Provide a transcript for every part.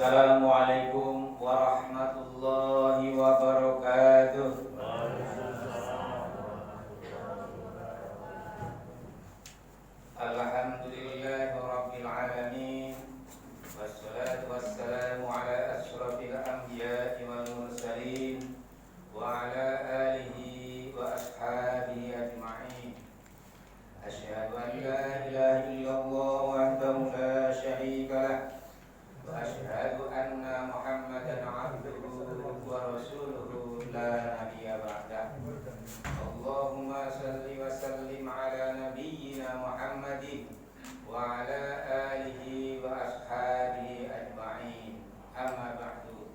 Assalamualaikum warahmatullahi wabarakatuh. Alhamdulillahi rabbil alamin. Wassalatu wassalamu ala asyrafil anbiya'i wal mursalin wa ala alihi wa ashabihi ajma'in. Asyhadu an la ilaha illallah wahdahu la syarika lah. Wa asyhadu anna Muhammadan abduhu wa rasuluhu la nabiyya ba'dah. Allahumma salli wa sallim ala nabiyyina Muhammadin wa ala alihi wa ashabihi ajma'in. Amma ba'du.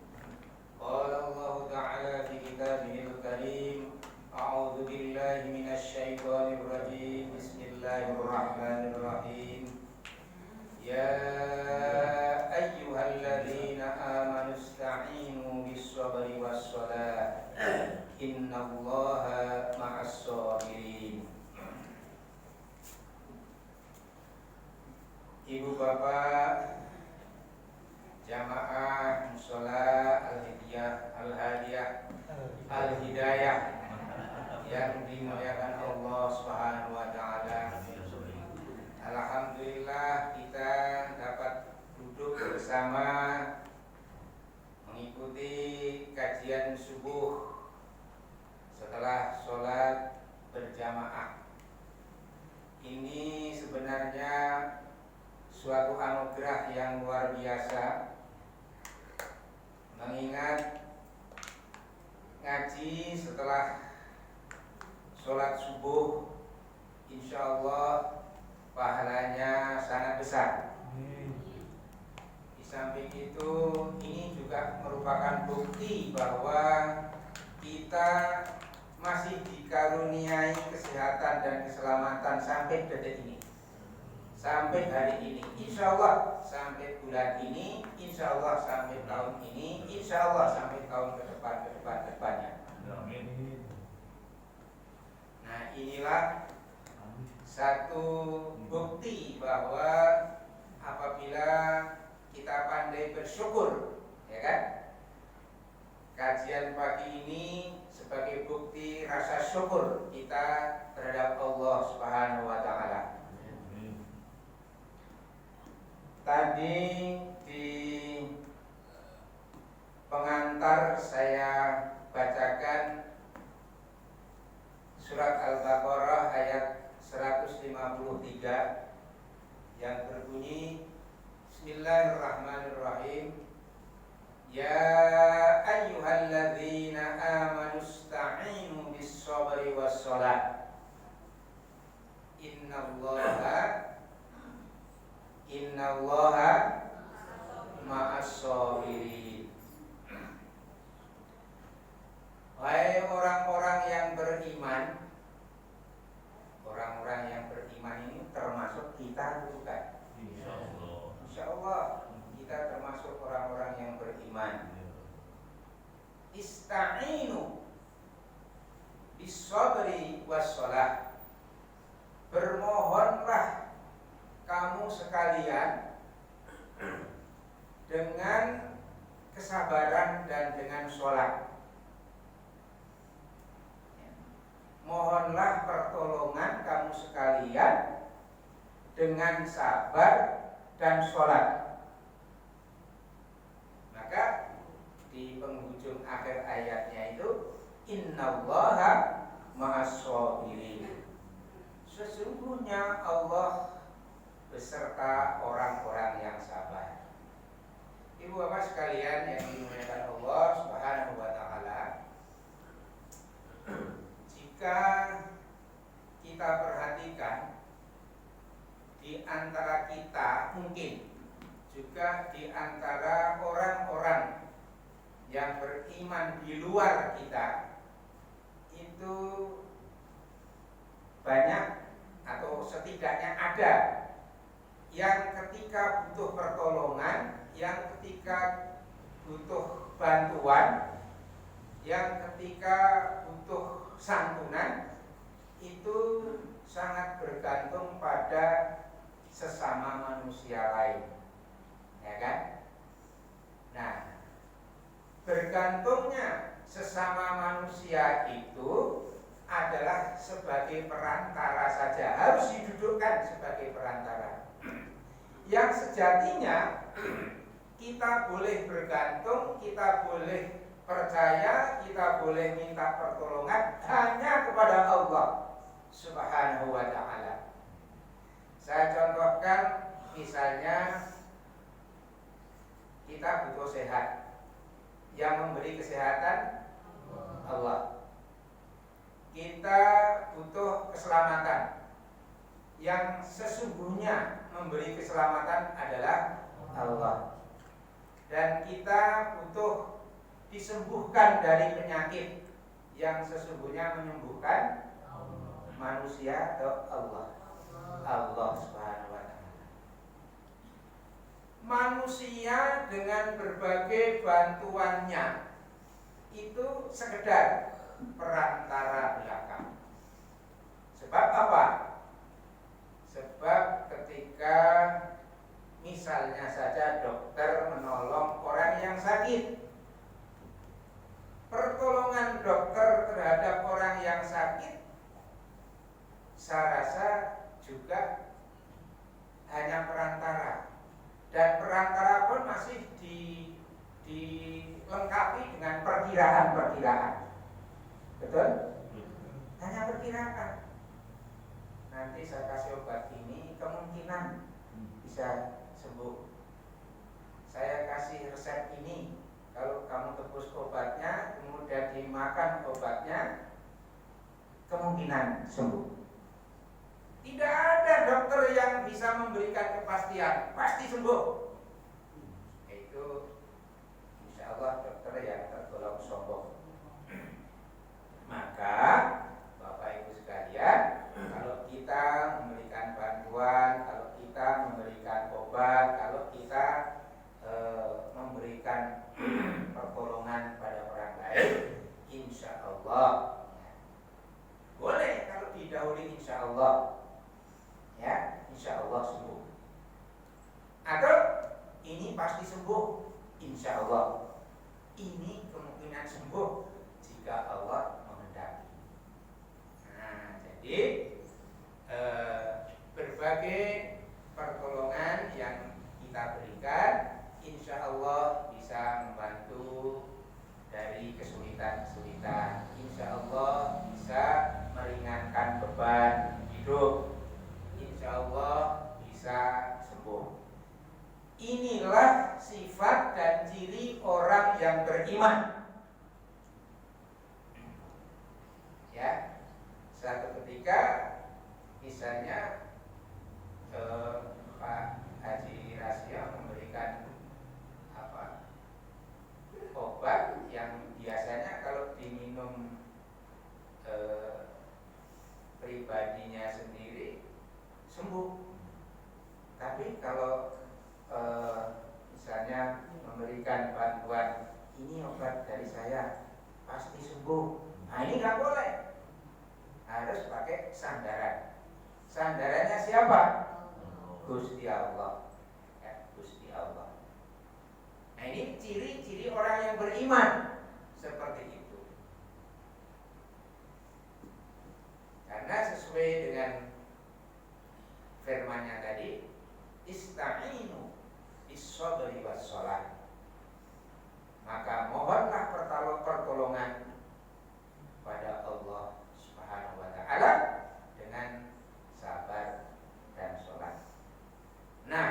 Qala Allah ta'ala fi kitabihil karim. A'udzu billahi minasy syaithanir rajim. Bismillahirrahmanirrahim. Ya ayyuhalladzina amanu ista'inu bis-sabri was-shalah. Innallaha ma'as sabirin. Ibu bapak jamaah mushola al-hadiyah al-hidayah yang dimuliakan Allah Subhanahu wa taala. Alhamdulillah kita dapat duduk bersama mengikuti kajian subuh setelah sholat berjamaah. Ini sebenarnya suatu anugerah yang luar biasa, mengingat ngaji setelah sholat subuh insya Allah pahalanya sangat besar. Di samping itu, ini juga merupakan bukti bahwa kita masih dikaruniai kesehatan dan keselamatan sampai detik ini, sampai hari ini, insya Allah sampai bulan ini, insya Allah sampai tahun ini, insya Allah sampai tahun ke depannya. Nah, inilah satu bukti bahwa apabila kita pandai bersyukur, ya kan? Kajian pagi ini sebagai bukti rasa syukur kita terhadap Allah Subhanahu wa taala. Tadi di pengantar saya bacakan surat Al-Baqarah ayat 153 yang berbunyi Bismillahirrahmanirrahim. Ya ayyuhalladzina amanu ista'inu bis-sabri was-shalah. Innallaha ma'as sabirin. Wahai orang-orang yang beriman. Orang-orang yang beriman ini termasuk kita bukan? Insya Allah kita termasuk orang-orang yang beriman. Ista'inu bis-sabri was-shalah. Bermohonlah kamu sekalian dengan kesabaran dan dengan sholat. Mohonlah pertolongan kamu sekalian dengan sabar dan sholat. Maka di penghujung akhir ayatnya itu Innallaha ma'as sabirin. Sesungguhnya Allah beserta orang-orang yang sabar. Ibu bapak sekalian yang dimuliakan Allah Subhanahu wa taala, jika kita perhatikan di antara kita, mungkin juga di antara orang-orang yang beriman di luar kita, itu banyak atau setidaknya ada yang ketika butuh pertolongan, yang ketika butuh bantuan, yang ketika butuh santunan, itu sangat bergantung pada sesama manusia lain, ya kan? Nah, bergantungnya sesama manusia itu adalah sebagai perantara saja, harus didudukkan sebagai perantara. Yang sejatinya kita boleh bergantung, kita boleh percaya, kita boleh minta pertolongan hanya kepada Allah Subhanahu wa ta'ala. Saya contohkan, misalnya kita butuh sehat. Yang memberi kesehatan Allah. Kita butuh keselamatan. Yang sesungguhnya memberi keselamatan adalah Allah. Dan kita butuh disembuhkan dari penyakit. Yang sesungguhnya menyembuhkan manusia atau Allah. Allah Subhanahu wa ta'ala. Manusia dengan berbagai bantuannya itu sekedar perantara belakang. Sebab apa? Sebab ketika misalnya saja dokter menolong orang yang sakit, pertolongan dokter terhadap orang yang sakit saya rasa juga hanya perantara. Dan perantara pun masih dilengkapi dengan perkiraan-perkiraan. Betul? Hanya perkirakan. Nanti saya kasih obat ini, kemungkinan bisa sembuh. Saya kasih resep ini, kalau kamu tebus obatnya, kemudian dimakan obatnya, kemungkinan sembuh. Tidak ada dokter yang bisa memberikan kepastian pasti sembuh. Itu insya Allah dokter yang tergolong sombong. Maka Bapak Ibu sekalian, kalau kita memberikan bantuan, kalau kita memberikan obat, kalau kita memberikan pertolongan pada orang lain, insya Allah boleh kalau didahului insya Allah. Ya, insya Allah sembuh. Atau ini pasti sembuh, insya Allah. Ini kemungkinan sembuh jika Allah menghendaki. Nah, jadi berbagai pertolongan yang kita berikan, insya Allah bisa membantu dari kesulitan-kesulitan. Insya Allah bisa meringankan beban hidup. Insya Allah bisa sembuh. Inilah sifat dan ciri orang yang beriman. Ya, suatu ketika misalnya Pak Haji Rasya memberikan obat yang biasanya kalau diminum pribadinya sendiri sembuh. Tapi kalau misalnya memberikan bantuan, ini obat dari saya pasti sembuh, nah ini nggak boleh. Harus pakai sandaran. Sandarannya siapa? Gusti Allah. Ya, Gusti Allah. Nah ini ciri-ciri orang yang beriman seperti itu. Karena sesuai dengan firman-Nya tadi, ista'inu bis-sabri was-shalah. Maka mohonlah pertolongan pada Allah Subhanahu wa ta'ala dengan sabar dan sholat. Nah,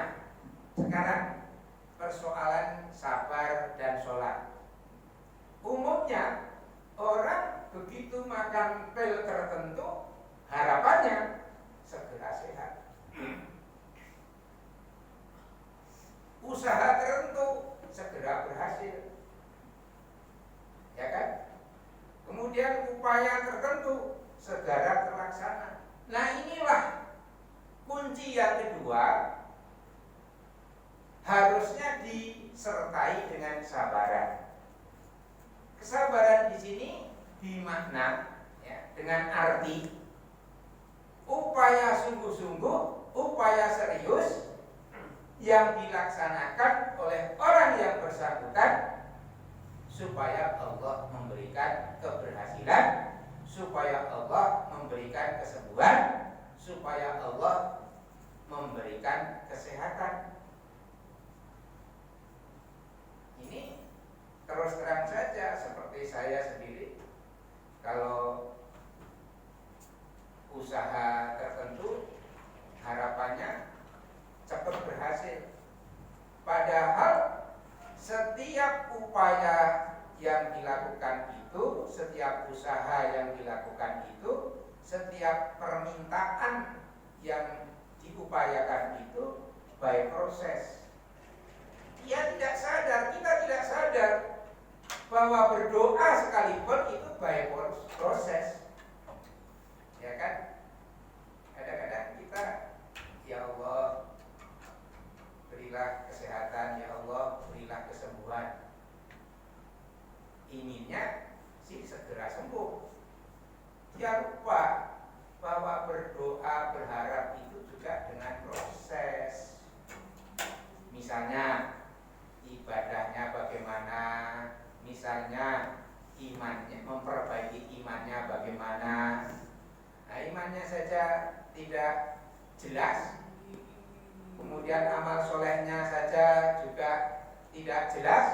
sekarang persoalan sabar dan sholat. Umumnya orang begitu makan pil tertentu, harapannya segera sehat. Usaha tertentu segera berhasil, ya kan? Kemudian upaya tertentu segera terlaksana. Nah inilah kunci yang kedua, harusnya disertai dengan kesabaran. Kesabaran di sini dimakna ya, dengan arti upaya sungguh-sungguh, upaya serius yang dilaksanakan oleh orang yang bersangkutan supaya Allah memberikan keberhasilan, supaya Allah memberikan kesembuhan, supaya Allah memberikan kesehatan. Ini terus terang saja seperti saya sendiri, kalau usaha tertentu harapannya cepat berhasil, padahal setiap upaya yang dilakukan itu, setiap usaha yang dilakukan itu, setiap permintaan yang diupayakan itu by proses. Dia tidak sadar, kita tidak sadar bahwa berdoa sekalipun itu by proses. Ya kan? Kadang-kadang kita, ya Allah berilah kesehatan, ya Allah berilah kesembuhan. Inginnya sih segera sembuh. Dia lupa bahwa berdoa, berharap itu juga dengan proses. Misalnya ibadahnya bagaimana, misalnya imannya, memperbaiki imannya bagaimana. Nah, imannya saja tidak jelas, kemudian amal solehnya saja juga tidak jelas.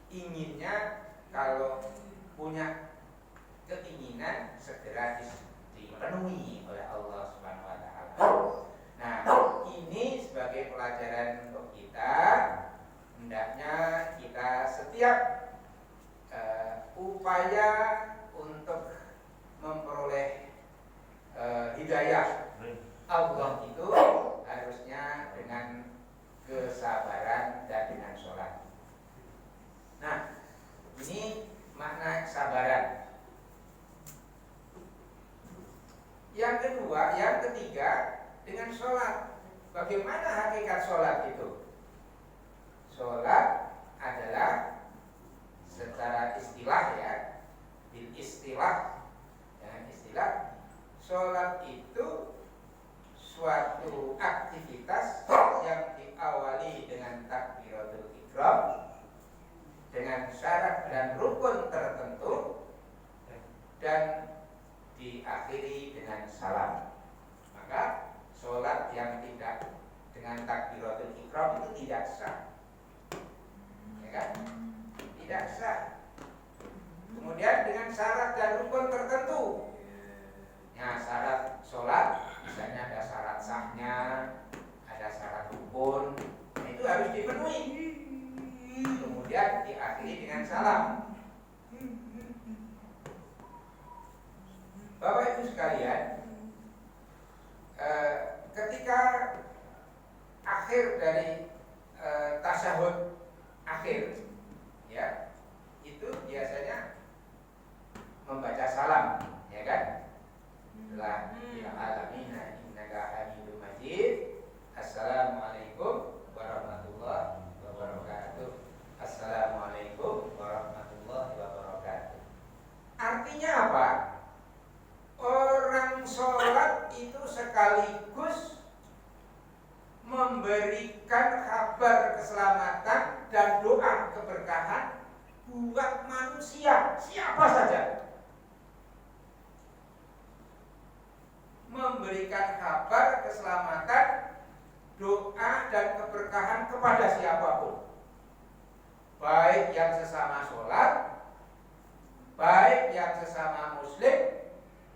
Inginnya kalau punya keinginan segera dipenuhi oleh Allah Subhanahu wa taala. Nah, ini sebagai pelajaran untuk kita, hendaknya kita setiap upaya untuk memperoleh hidayah Allah itu harusnya dengan kesabaran dan dengan sholat. Nah, ini makna kesabaran. Yang kedua, yang ketiga, dengan sholat. Bagaimana hakikat sholat itu? Sholat adalah secara istilah, ya, bil istilah, dengan istilah, sholat itu suatu aktivitas yang diawali dengan takbiratul ihram, dengan syarat dan rukun tertentu, dan diakhiri dengan salam. Maka sholat yang tidak dengan takbiratul ihram itu tidak sah, ya kan? Tidak sah. Kemudian dengan syarat dan rukun tertentu. Nah, syarat sholat misalnya ada syarat sahnya, ada syarat rukun, nah, itu harus dipenuhi. Kemudian diakhiri dengan salam. Bapak Ibu sekalian, ketika akhir dari tasyahud akhir, ya, itu biasanya membaca salam, ya kan? Setelah bil alamina innaka hamidum majid, assalamualaikum warahmatullahi wabarakatuh. Assalamualaikum warahmatullahi wabarakatuh. Artinya apa? Orang sholat itu sekaligus memberikan kabar keselamatan dan doa keberkahan buat manusia siapa saja. Memberikan kabar keselamatan, doa dan keberkahan kepada siapapun, baik yang sesama sholat, baik yang sesama muslim,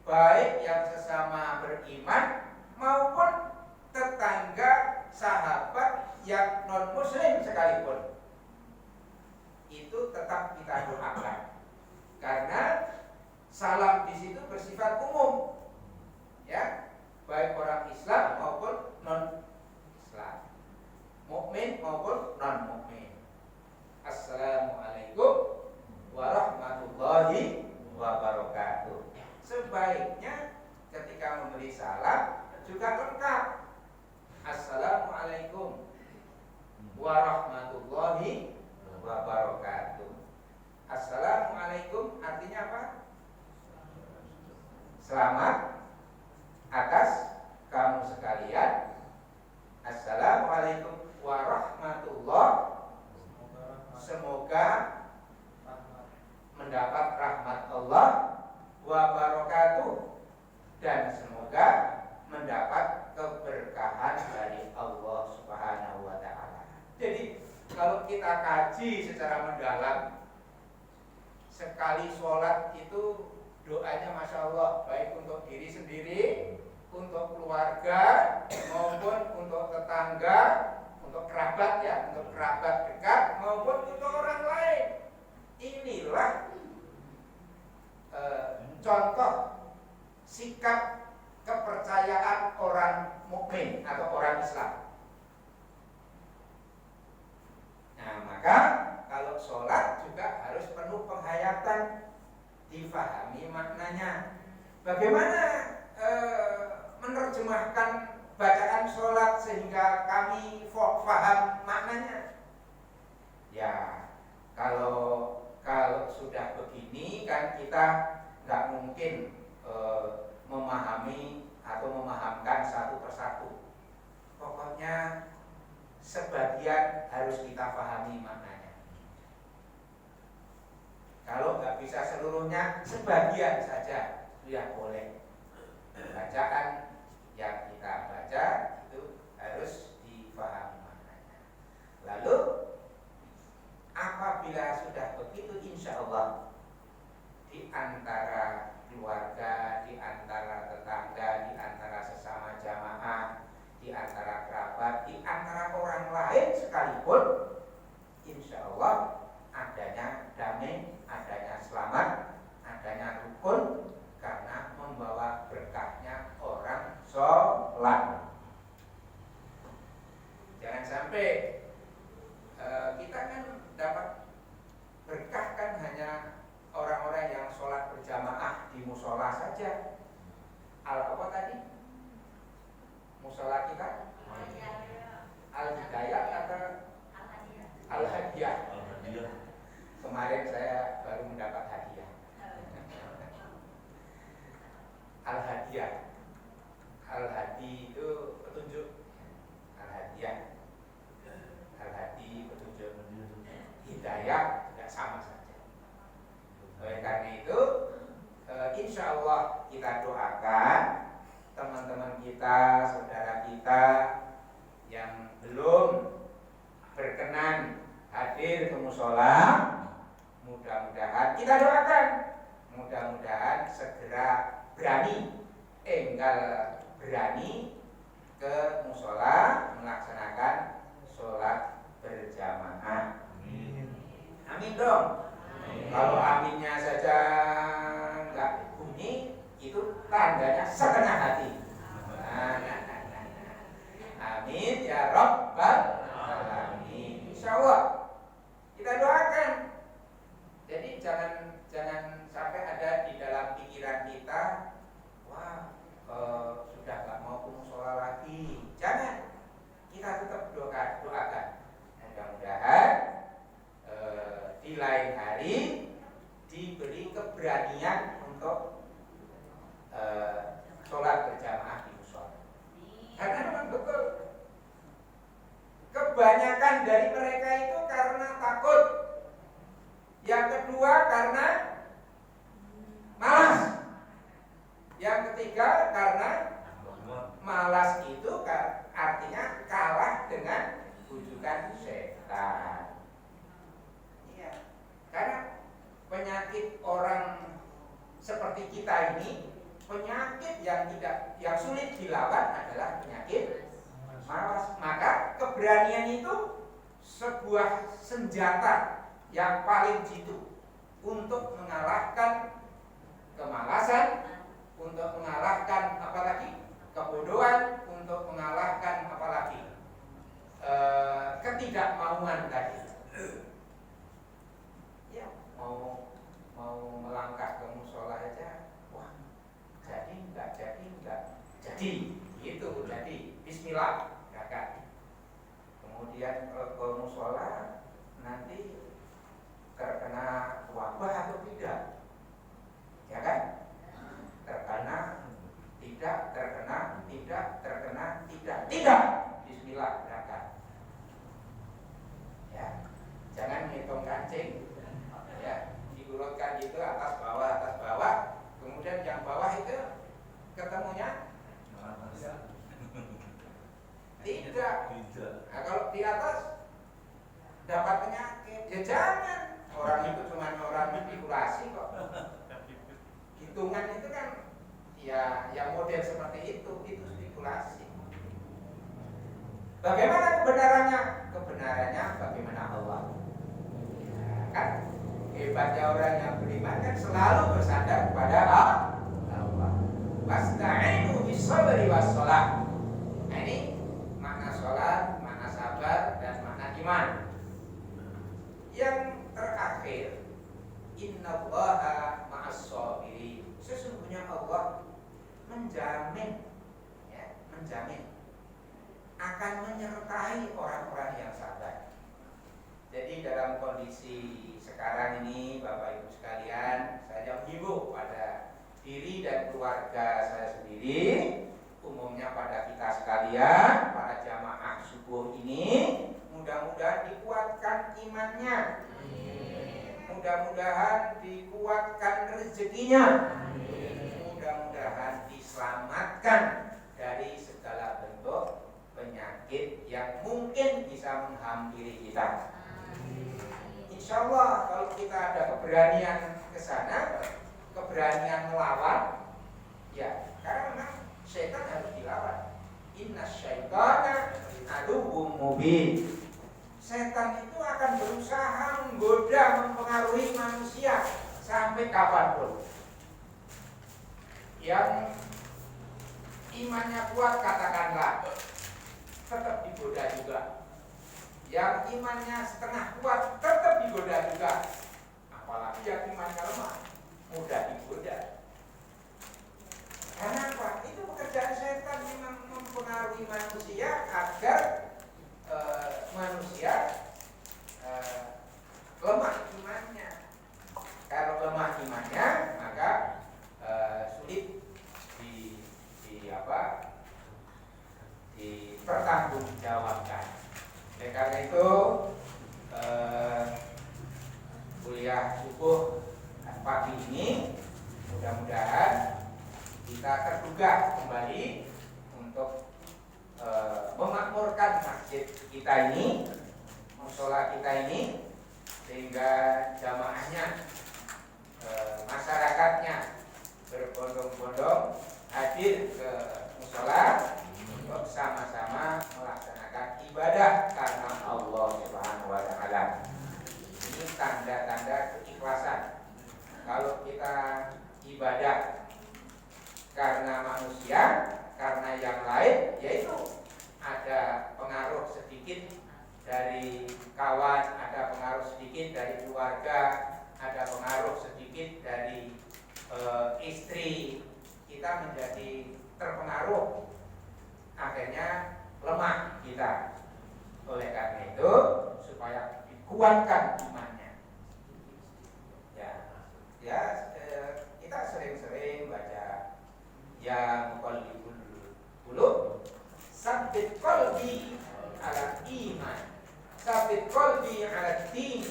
baik yang sesama beriman, maupun tetangga, sahabat yang non muslim sekalipun. Itu tetap kita doakan, karena salam di situ bersifat umum, ya, baik orang Islam maupun non Islam, mukmin maupun non mukmin. Assalamualaikum warahmatullahi wabarakatuh. Sebaiknya ketika memberi salam juga lengkap. Assalamualaikum warahmatullahi wabarakatuh. Assalamualaikum artinya apa? Selamat atas kamu sekalian. Assalamualaikum warahmatullahi juga mendapat keberkahan dari Allah Subhanahu wa taala. Jadi kalau kita kaji secara mendalam, sekali sholat itu doanya Masya Allah, baik untuk diri sendiri, untuk keluarga, maupun untuk tetangga, untuk kerabat ya, untuk kerabat dekat, maupun untuk orang lain. Inilah contoh sikap kepercayaan orang mukmin atau orang Islam. Nah, maka kalau sholat juga harus penuh penghayatan, difahami maknanya. Bagaimana menerjemahkan bacaan sholat sehingga kami faham maknanya? Ya, kalau sudah begini kan kita nggak mungkin memahami atau memahamkan satu persatu. Pokoknya sebagian harus kita pahami maknanya. Kalau nggak bisa seluruhnya, sebagian saja ya boleh. Bacaan yang kita baca itu harus difahami maknanya. Lalu apabila sudah begitu, insya Allah di antara keluarga, di antara tetangga, di antara sesama jamaah, di antara kerabat, di antara orang lain sekalipun, insya Allah adanya damai, adanya selamat, adanya rukun, karena membawa berkahnya orang sholat. Jangan sampai kita kan dapat berkah kan hanya orang-orang yang sholat berjamaah di musola saja. Apa tadi? Musola kita? Al-Hidayah atau Al-Hadiah? Kemarin saya baru mendapat hadiah. Al-Hadiah, Al-Hadi itu petunjuk. Al-Hadiah, Al-Hadi petunjuk. Hidayah tidak sama saja. Oleh karena itu, insya Allah kita doakan teman-teman kita, saudara kita yang belum berkenan hadir ke musola, mudah-mudahan kita doakan, mudah-mudahan segera berani ke musola melaksanakan sholat berjamaah. Amin dong. Kalau aminnya saja nggak bunyi, itu tandanya setengah hati. Amin ya Rabbal alamin. Insyaallah kita doakan. Jadi jangan sampai ada di dalam pikiran kita, wah sudah nggak mau ke musola lagi. Jangan, kita tetap doakan. Mudah-mudahan di lain hari diberi keberanian untuk sholat berjamaah di musola. Karena memang betul kebanyakan dari mereka itu karena takut. Yang kedua karena malas. Yang ketiga karena malas itu artinya kalah dengan bujukan setan. Iya. Karena penyakit orang seperti kita ini, penyakit yang sulit dilawan adalah penyakit malas. Maka keberanian itu sebuah senjata yang paling jitu untuk mengalahkan kemalasan, untuk mengalahkan apalagi kebodohan, untuk mengalahkan apalagi ketidakmauan tadi. Ya, mau melangkah ke musola aja, wah jadi enggak, jadi gitu, jadi bismillah, kakak. Kemudian ke musola nanti terkena wabah atau tidak, ya kan? Terkena, tidak. Bismillah, berangkat. Ya, jangan ngitung kancing. Ya, diurutkan itu atas bawah. Kemudian yang bawah itu ketemunya spekulasi. Bagaimana kebenarannya? Kebenarannya bagaimana Allah. Kan hebatnya orang yang beriman kan selalu bersandar kepada Allah. Wasta'inu bis-sabri was-shalah. Nah, ini makna salat, makna sabar, dan makna iman. Yang terakhir, innallaha ma'as-sabirin. Sesungguhnya Allah menjamin, ya, menjamin akan menyertai orang-orang yang sabar. Jadi dalam kondisi sekarang ini, Bapak Ibu sekalian, saya menghimbau pada diri dan keluarga saya sendiri, umumnya pada kita sekalian, para jamaah subuh ini, mudah-mudahan dikuatkan imannya, mudah-mudahan dikuatkan rezekinya, mudah-mudahan diselamatkan dari segala bentuk penyakit yang mungkin bisa menghampiri kita. Insya Allah kalau kita ada keberanian ke sana, keberanian melawan, ya, karena memang syaitan harus dilawan. Inna syaitana aduwwum mubin. Setan itu akan berusaha menggoda, mempengaruhi manusia sampai kapanpun. Yang imannya kuat katakanlah tetap digoda juga. Yang imannya setengah kuat tetap digoda juga. Apalagi yang imannya lemah, mudah digoda. Karena apa? Itu pekerjaan setan memang mempengaruhi manusia agar manusia lemah imannya. Kalau lemah imannya, maka sulit dipertanggungjawabkan. Oleh karena itu kuliah subuh pagi ini mudah-mudahan kita tergugah kembali untuk memakmurkan masjid kita ini, musola kita ini, sehingga jamaahnya, masyarakatnya berbondong-bondong hadir ke musola untuk sama-sama melaksanakan ibadah karena Allah Subhanahu wa taala. Ini tanda-tanda keikhlasan. Kalau kita ibadah karena manusia, karena yang lain, yaitu ada pengaruh sedikit dari kawan, ada pengaruh sedikit dari keluarga, ada pengaruh sedikit dari istri, kita menjadi terpengaruh, akhirnya lemah kita. Oleh karena itu, supaya dikuatkan imannya, kita sering-sering baca yang qalbul qulub, sabbit qalbi ala iman, sabbit qalbi ala din.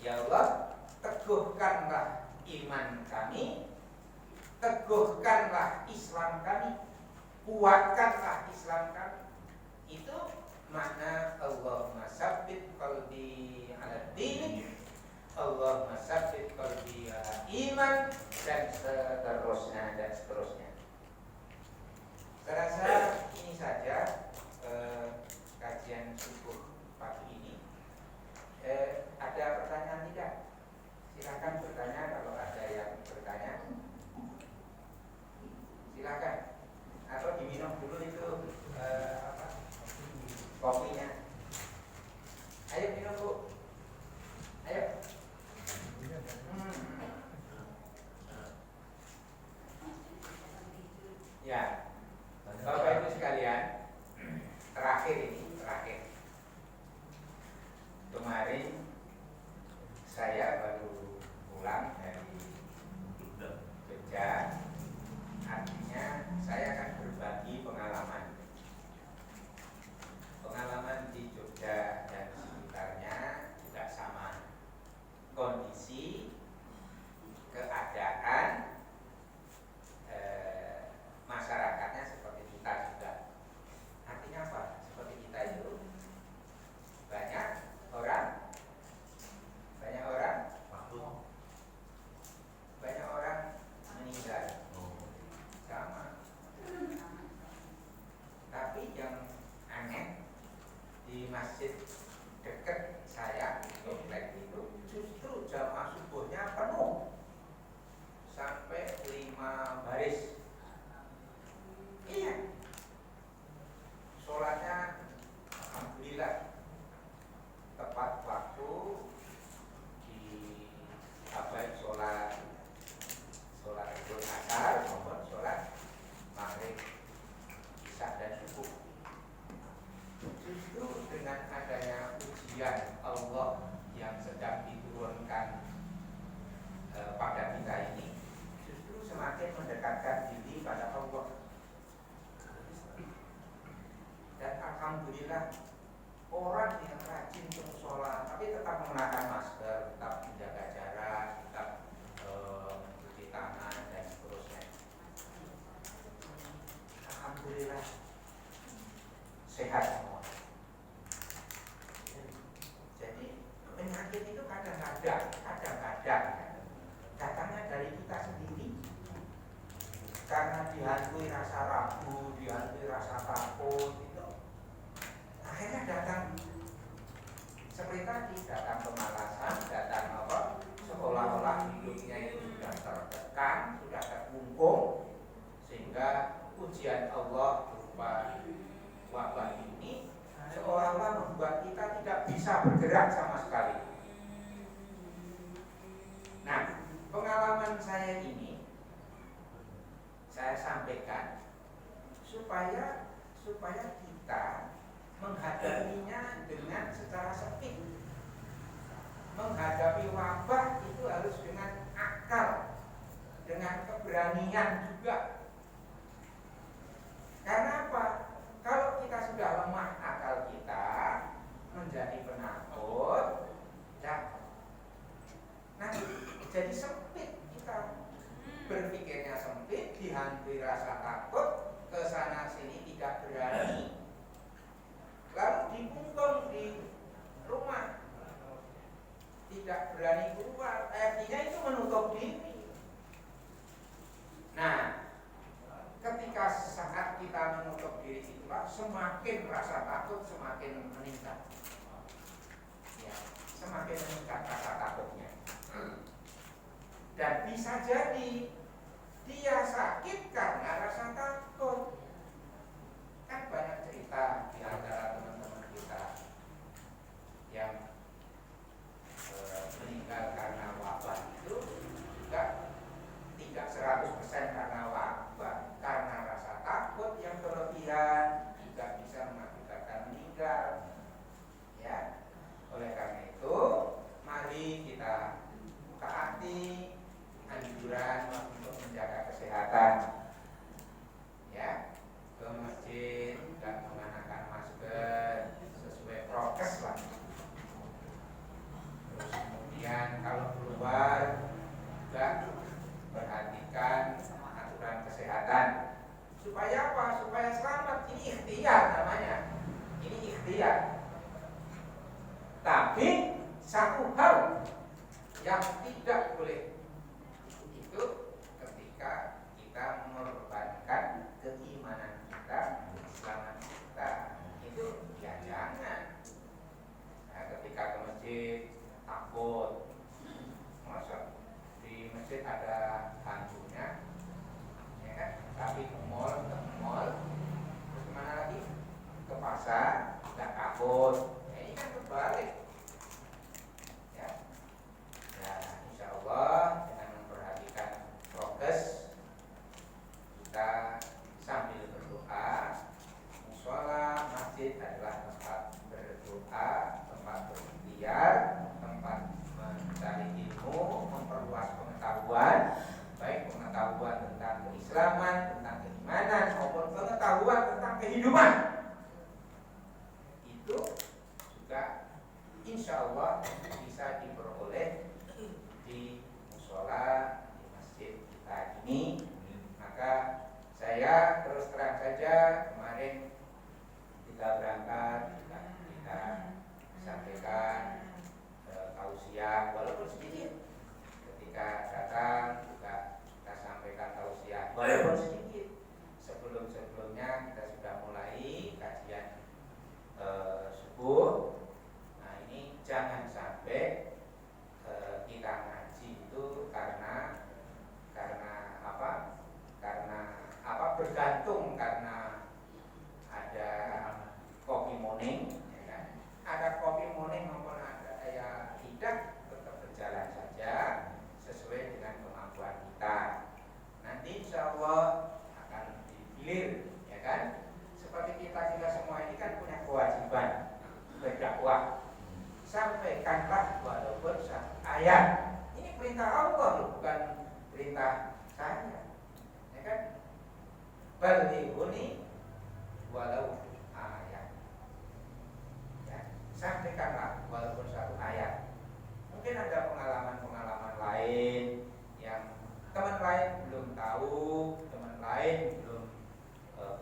Ya Allah, teguhkanlah iman kami, teguhkanlah Islam kami, kuatkanlah Islam kami. Itu makna Allahumma sabbit qalbi ala din, Allahumma sabbit qalbi ala iman, dan seterusnya dan seterusnya. Saya rasa ini saja kajian subuh pagi ini. Ada pertanyaan tidak? Silakan bertanya kalau ada yang bertanya. Silakan. Atau diminum dulu itu kopinya. Ayo minum, Bu. Ayo. ragu, dihantui rasa takut itu. Akhirnya datang seperti tadi, datang kemalasan, datang apa? Seolah-olah hidupnya itu sudah tertekan, sudah terkungkung, sehingga ujian Allah berupa wabah ini seolah-olah membuat kita tidak bisa bergerak sama sekali. Nah, pengalaman saya ini saya sampaikan supaya kita menghadapinya dengan secara sempit. Menghadapi wabah itu harus dengan akal, dengan keberanian juga. Karena apa? Kalau kita sudah lemah akal kita, menjadi penakut, nanti jadi sempit kita. Berpikirnya sempit, dihantui rasa takut, kesana sini tidak berani, lalu dikungkung di rumah, tidak berani keluar, artinya itu menutup diri. Nah, ketika saat kita menutup diri itulah semakin rasa takut semakin meningkat, ya, semakin meningkat rasa takutnya. Dan bisa jadi dia sakit karena rasa takut. Kan banyak cerita di antara teman-teman kita yang meninggal karena wabah itu juga tidak 100% karena wabah, karena rasa takut yang berlebihan juga bisa mengakibatkan meninggal. Ya, oleh karena itu mari kita taati anjuran untuk menjaga kesehatan, ya, ke masjid dan mengenakan masker sesuai prokes lah. Terus kemudian kalau keluar juga perhatikan aturan kesehatan. Supaya apa? Supaya selamat. Ini ikhtiar namanya. Ini ikhtiar. Tapi satu hal yang tidak boleh itu ketika kita mengorbankan keimanan kita, keislaman kita, itu ya jangan. Nah, ketika ke masjid takut, masa di masjid ada hantunya, ya kan? Tapi ke mall, terus kemana lagi? Ke pasar, nggak takut. Ini kan kebalik. Insya Allah dengan memperhatikan prokes, kita sambil berdoa. Mushola, masjid adalah tempat berdoa, tempat berikhtiar, tempat mencari ilmu, memperluas pengetahuan, baik pengetahuan tentang keislaman, tentang keimanan, maupun pengetahuan tentang kehidupan. Itu juga insya Allah bisa diperoleh di mushola, di masjid kita ini. Maka saya terus terang saja, kemarin kita berangkat, kita sampaikan tausiah walaupun sedikit. Ketika datang juga kita sampaikan tausiah walaupun sedikit. Sebelumnya kita sudah mulai kajian subuh. Nah, ini jangan sampai kita ngaji itu karena apa? Bergantung karena ada kopi morning, ya kan? Ada kopi morning maupun ada tidak, tetap berjalan saja sesuai dengan kemampuan kita. Nanti insya Allah akan digilir, ya kan? Seperti kita semua ini kan punya kewajiban berdakwah. Sampaikanlah walaupun satu ayat. Ini perintah Allah, bukan perintah saya, ya kan? Balighuni walau ayat, ya, sampaikanlah walaupun satu ayat. Mungkin ada pengalaman lain yang teman lain belum tahu, teman lain belum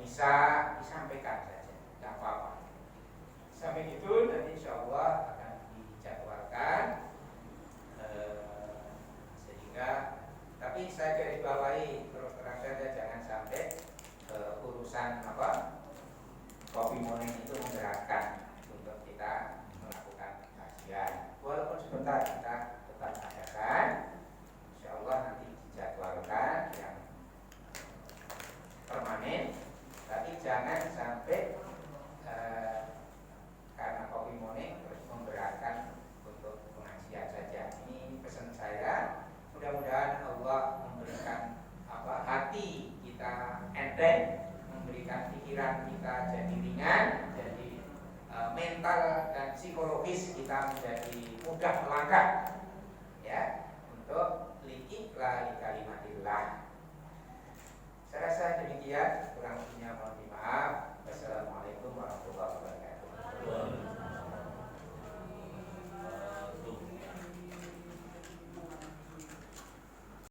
bisa, disampaikan saja, tidak apa-apa. Sampai itu nanti insya Allah akan dijadwalkan, sehingga, tapi saya garis bawahi terus terang saja, jangan sampai urusan apa kopi morning itu menggerakkan untuk kita melakukan kajian. Walaupun sebentar kita tetap adakan, insya Allah nanti dijadwalkan yang permanen, tapi jangan sampai karena kopi morning terus memberatkan untuk pengajian saja. Ini pesan saya. Mudah-mudahan Allah memberikan hati kita enteng, memberikan pikiran kita jadi ringan, jadi mental dan psikologis kita menjadi mudah melangkah, ya, untuk liqla li kalimatillah. Saya rasa demikian, kurang lebihnya